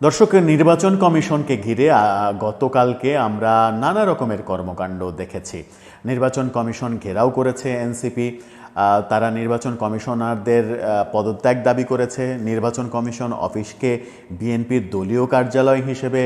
দর্শক, নির্বাচন কমিশনকে ঘিরে গতকালকে আমরা নানা রকমের কর্মকাণ্ড দেখেছি। নির্বাচন কমিশন ঘেরাও করেছে এনসিপি, তারা নির্বাচন কমিশনারদের পদত্যাগ দাবি করেছে। নির্বাচন কমিশন অফিসকে বিএনপির দলীয় কার্যালয় হিসেবে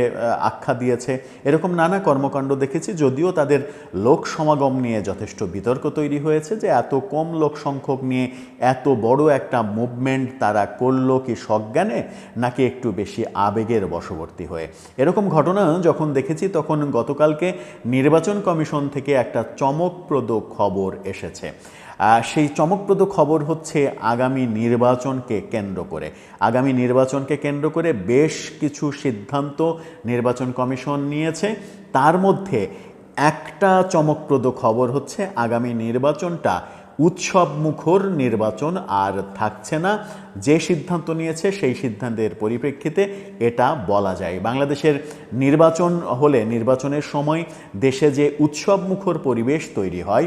আখ্যা দিয়েছে। এরকম নানা কর্মকাণ্ড দেখেছি, যদিও তাদের লোক সমাগম নিয়ে যথেষ্ট বিতর্ক তৈরি হয়েছে যে এত কম লোক সংখ্যক নিয়ে এত বড় একটা মুভমেন্ট তারা করলো কি সজ্ঞানে নাকি একটু বেশি আবেগের বশবর্তী হয়ে। এরকম ঘটনা যখন দেখেছি তখন গতকালকে নির্বাচন কমিশন থেকে একটা চমকপ্রদ খবর এসেছে। সেই চমকপ্রদ খবর হচ্ছে আগামী নির্বাচনকে কেন্দ্র করে বেশ কিছু সিদ্ধান্ত নির্বাচন কমিশন নিয়েছে। তার মধ্যে একটা চমকপ্রদ খবর হচ্ছে আগামী নির্বাচনটা উৎসব মুখর নির্বাচন আর থাকছে না। যে সিদ্ধান্ত নিয়েছে সেই সিদ্ধান্তের পরিপ্রেক্ষিতে এটা বলা যায়, বাংলাদেশের নির্বাচন হলে নির্বাচনের সময় দেশে যে উৎসব মুখর পরিবেশ তৈরি হয়,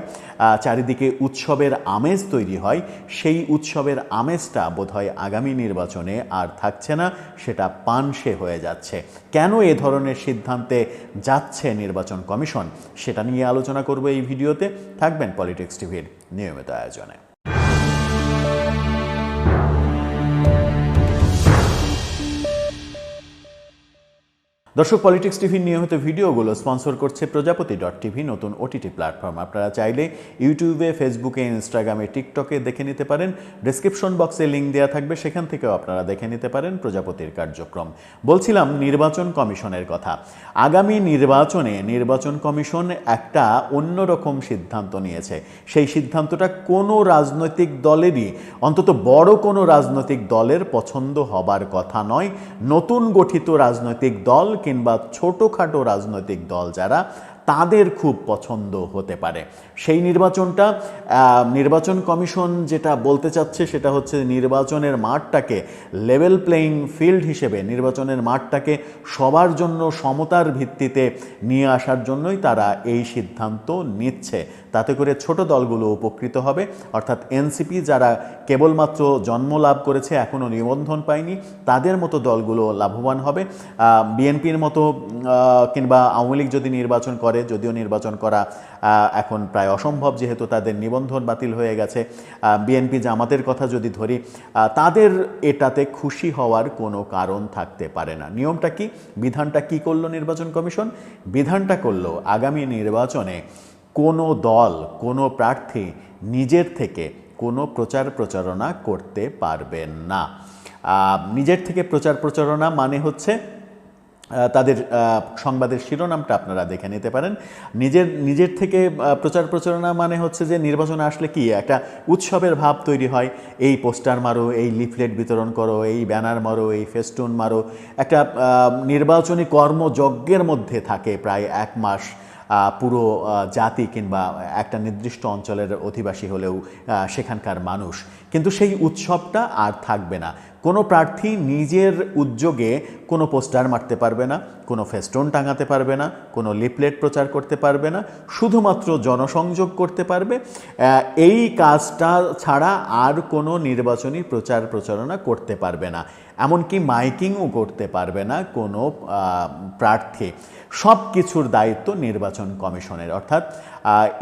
চারিদিকে উৎসবের আমেজ তৈরি হয়, সেই উৎসবের আমেজটা বোধহয় আগামী নির্বাচনে আর থাকছে না, সেটা পানসে হয়ে যাচ্ছে। কেন এ ধরনের সিদ্ধান্তে যাচ্ছে নির্বাচন কমিশন, সেটা নিয়ে আলোচনা করব এই ভিডিওতে। থাকবেন পলিটিক্স টিভির নিয়মিত আয়োজনে। দর্শক, পলিটিক্স টিভির নিয়মিত ভিডিওগুলো স্পন্সর করছে প্রজাপতি.টিভি, নতুন ওটিটি প্ল্যাটফর্ম। আপনারা চাইলে ইউটিউবে, ফেসবুকে, ইনস্টাগ্রামে, টিকটকে দেখে নিতে পারেন। ডেসক্রিপশন বক্সে লিঙ্ক দেওয়া থাকবে, সেখান থেকেও আপনারা দেখে নিতে পারেন প্রজাপতির কার্যক্রম। বলছিলাম নির্বাচন কমিশনের কথা। আগামী নির্বাচনে নির্বাচন কমিশন একটা অন্যরকম সিদ্ধান্ত নিয়েছে। সেই সিদ্ধান্তটা কোনো রাজনৈতিক দলেরই, অন্তত বড় কোনো রাজনৈতিক দলের পছন্দ হবার কথা নয়। নতুন গঠিত রাজনৈতিক দল কিংবা ছোটোখাটো রাজনৈতিক দল যারা, তাদের খুব পছন্দ হতে পারে। সেই নির্বাচনটা নির্বাচন কমিশন যেটা বলতে চাচ্ছে সেটা হচ্ছে নির্বাচনের মাঠটাকে লেভেল প্লেইং ফিল্ড হিসেবে, নির্বাচনের মাঠটাকে সবার জন্য সমতার ভিত্তিতে নিয়ে আসার জন্যই তারা এই সিদ্ধান্ত নিচ্ছে। তাতে করে ছোট দলগুলো উপকৃত হবে, অর্থাৎ এনসিপি যারা কেবলমাত্র জন্ম লাভ করেছে, এখনও নিবন্ধন পায়নি, তাদের মতো দলগুলো লাভবান হবে। বিএনপির মতো কিংবা আওয়ামী লীগ যদি নির্বাচন করে, যদিও নির্বাচন করা এখন প্রায় অসম্ভব যেহেতু তাদের নিবন্ধন বাতিল হয়ে গেছে, বিএনপি জামাতের কথা যদি ধরি, তাদের এটাতে খুশি হওয়ার কোনো কারণ থাকতে পারে না। নিয়মটা কি, বিধানটা কি করলো নির্বাচন কমিশন? বিধানটা করলো আগামী নির্বাচনে কোনো দল, কোনো প্রার্থী নিজের থেকে কোনো প্রচার প্রচারণা করতে পারবেন না। নিজের থেকে প্রচার প্রচারণা মানে হচ্ছে, তাদের সংবাদের শিরোনামটা আপনারা দেখে নিতে পারেন। নিজের থেকে প্রচার প্রচারণা মানে হচ্ছে যে নির্বাচনে আসলে কি একটা উৎসবের ভাব তৈরি হয়। এই পোস্টার মারো, এই লিফলেট বিতরণ করো, এই ব্যানার মারো, এই ফেস্টুন মারো। একটা নির্বাচনী কর্মযজ্ঞের মধ্যে থাকে প্রায় এক মাস পুরো জাতি কিংবা একটা নির্দিষ্ট অঞ্চলের অধিবাসী হলেও সেখানকার মানুষ। কিন্তু সেই উৎসবটা আর থাকবে না। কোনো প্রার্থী নিজের উদ্যোগে কোনো পোস্টার মারতে পারবে না, কোনো ফেস্টুন টাঙাতে পারবে না, কোনো লিফলেট প্রচার করতে পারবে না, শুধুমাত্র জনসংযোগ করতে পারবে। এই কাজটা ছাড়া আর কোনো নির্বাচনী প্রচার প্রচারণা করতে পারবে না, এমনকি মাইকিংও করতে পারবে না কোনো প্রার্থী। সব কিছুর দায়িত্ব নির্বাচন কমিশনের, অর্থাৎ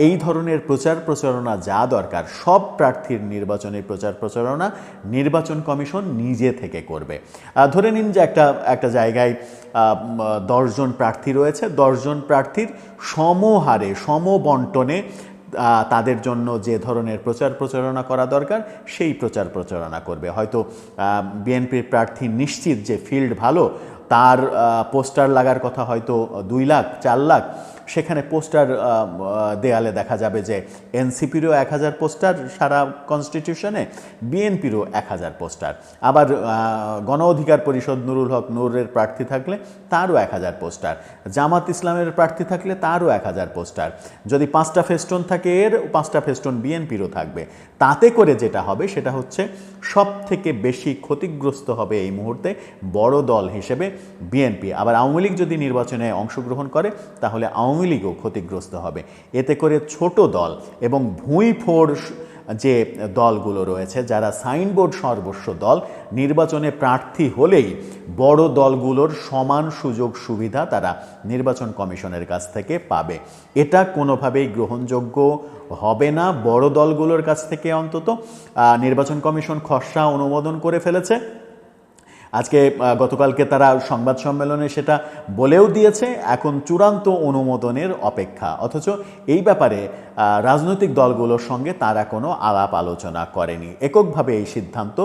এই ধরনের প্রচার প্রচারণা যা দরকার সব প্রার্থীর নির্বাচনী প্রচার প্রচারণা নির্বাচন কমিশন নিজে থেকে করবে। ধরে নিন যে একটা জায়গায় 10 জন প্রার্থী রয়েছে, 10 জন প্রার্থীর সমহারে সমবন্টনে তাদের জন্য যে ধরনের প্রচার প্রচারণা করা দরকার সেই প্রচার প্রচারণা করবে। হয়তো বিএনপির প্রার্থী নিশ্চিত যে ফিল্ড ভালো, তার পোস্টার লাগার কথা হয়তো 2 লাখ 4 লাখ, সেখানে পোস্টার দেয়ালে দেখা যাবে যে এনসিপিরও 1000 পোস্টার সারা কনস্টিটিউশনে, বিএনপিরও 1000 পোস্টার। আবার গণ অধিকার পরিষদ নুরুল হক নূরের প্রার্থী থাকলে তারও 1000 পোস্টার, জামাত ইসলামের প্রার্থী থাকলে তারও 1000 পোস্টার। যদি 5টা ফেস্টুন থাকে, এর 5টা ফেস্টুন বিএনপিরও থাকবে। তাতে করে যেটা হবে সেটা হচ্ছে সব থেকে বেশি ক্ষতিগ্রস্ত হবে এই মুহূর্তে বড় দল হিসেবে বিএনপি। আবার আওয়ামী লীগ যদি নির্বাচনে অংশগ্রহণ করে তাহলে আওয়ামী লীগও ক্ষতিগ্রস্ত হবে। এতে করে ছোট দল এবং ভুঁইফোড় যে দলগুলো রয়েছে, যারা সাইনবোর্ড সর্বস্ব দল, নির্বাচনে প্রার্থী হলেই বড় দলগুলোর সমান সুযোগ সুবিধা তারা নির্বাচন কমিশনের কাছ থেকে পাবে। এটা কোনোভাবেই গ্রহণযোগ্য হবে না বড় দলগুলোর কাছ থেকে। অন্তত নির্বাচন কমিশন খসড়া অনুমোদন করে ফেলেছে। আজকে গতকালকে তারা সংবাদ সম্মেলনে সেটা বলেও দিয়েছে, এখন চূড়ান্ত অনুমোদনের অপেক্ষা। অথচ এই ব্যাপারে রাজনৈতিক দলগুলোর সঙ্গে তারা কোনো আলাপ আলোচনা করেনি, এককভাবে এই সিদ্ধান্ত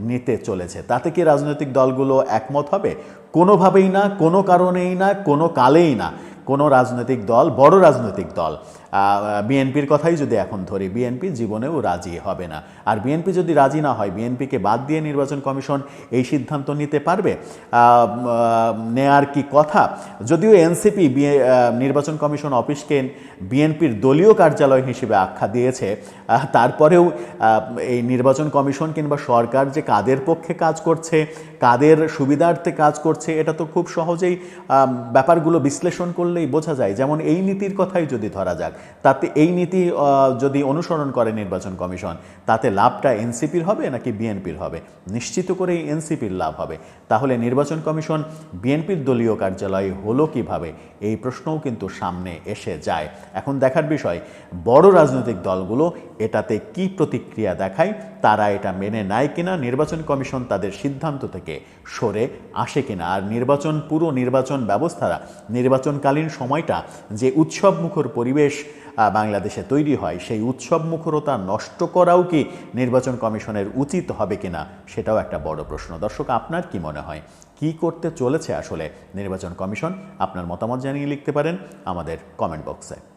নিতে চলেছে। তাতে কি রাজনৈতিক দলগুলো একমত হবে? কোনোভাবেই না, কোনো কারণেই না, কোনো কালেই না। কোনো রাজনৈতিক দল, বড় রাজনৈতিক দল, বিএনপির কথাই যদি এখন ধরি, বিএনপি জীবনেও রাজি হবে না। আর বিএনপি যদি রাজি না হয়, বিএনপিকে বাদ দিয়ে নির্বাচন কমিশন এই সিদ্ধান্ত নিতে পারবে? নেয়ার কি কথা? যদিও এনসিপি নির্বাচন কমিশন অফিসকে বিএনপির দলীয় কার্যালয় হিসেবে আখ্যা দিয়েছে, তারপরেও এই নির্বাচন কমিশন কিংবা সরকার যে কাদের পক্ষে কাজ করছে, কাদের সুবিধার্থে কাজ করছে, এটা তো খুব সহজেই ব্যাপারগুলো বিশ্লেষণ করলেই বোঝা যায়। যেমন এই নীতির কথাই যদি ধরা যাক, তাতে এই নীতি যদি অনুসরণ করে নির্বাচন কমিশন, তাতে লাভটা এনসিপির হবে নাকি বিএনপির হবে? নিশ্চিত করেই এনসিপির লাভ হবে। তাহলে নির্বাচন কমিশন বিএনপির দলীয় কার্যালয় হলো কিভাবে, এই প্রশ্নও কিন্তু সামনে এসে যায়। এখন দেখার বিষয় বড় রাজনৈতিক দলগুলো এটাতে কি প্রতিক্রিয়া দেখায়, তারা এটা মেনে নেয় কিনা, নির্বাচন কমিশন তাদের সিদ্ধান্ত থেকে সরে আসে কিনা। আর পুরো নির্বাচন ব্যবস্থা, নির্বাচনকালীন সময়টা যে উৎসবমুখর পরিবেশ বাংলাদেশে তৈরি হয়, সেই উৎসব মুখরতা নষ্ট করাও কি নির্বাচন কমিশনের উচিত হবে কিনা, সেটাও একটা বড় প্রশ্ন। দর্শক, আপনার কি মনে হয়, কি করতে চলেছে আসলে নির্বাচন কমিশন? আপনার মতামত জানিয়ে লিখতে পারেন আমাদের কমেন্ট বক্সে।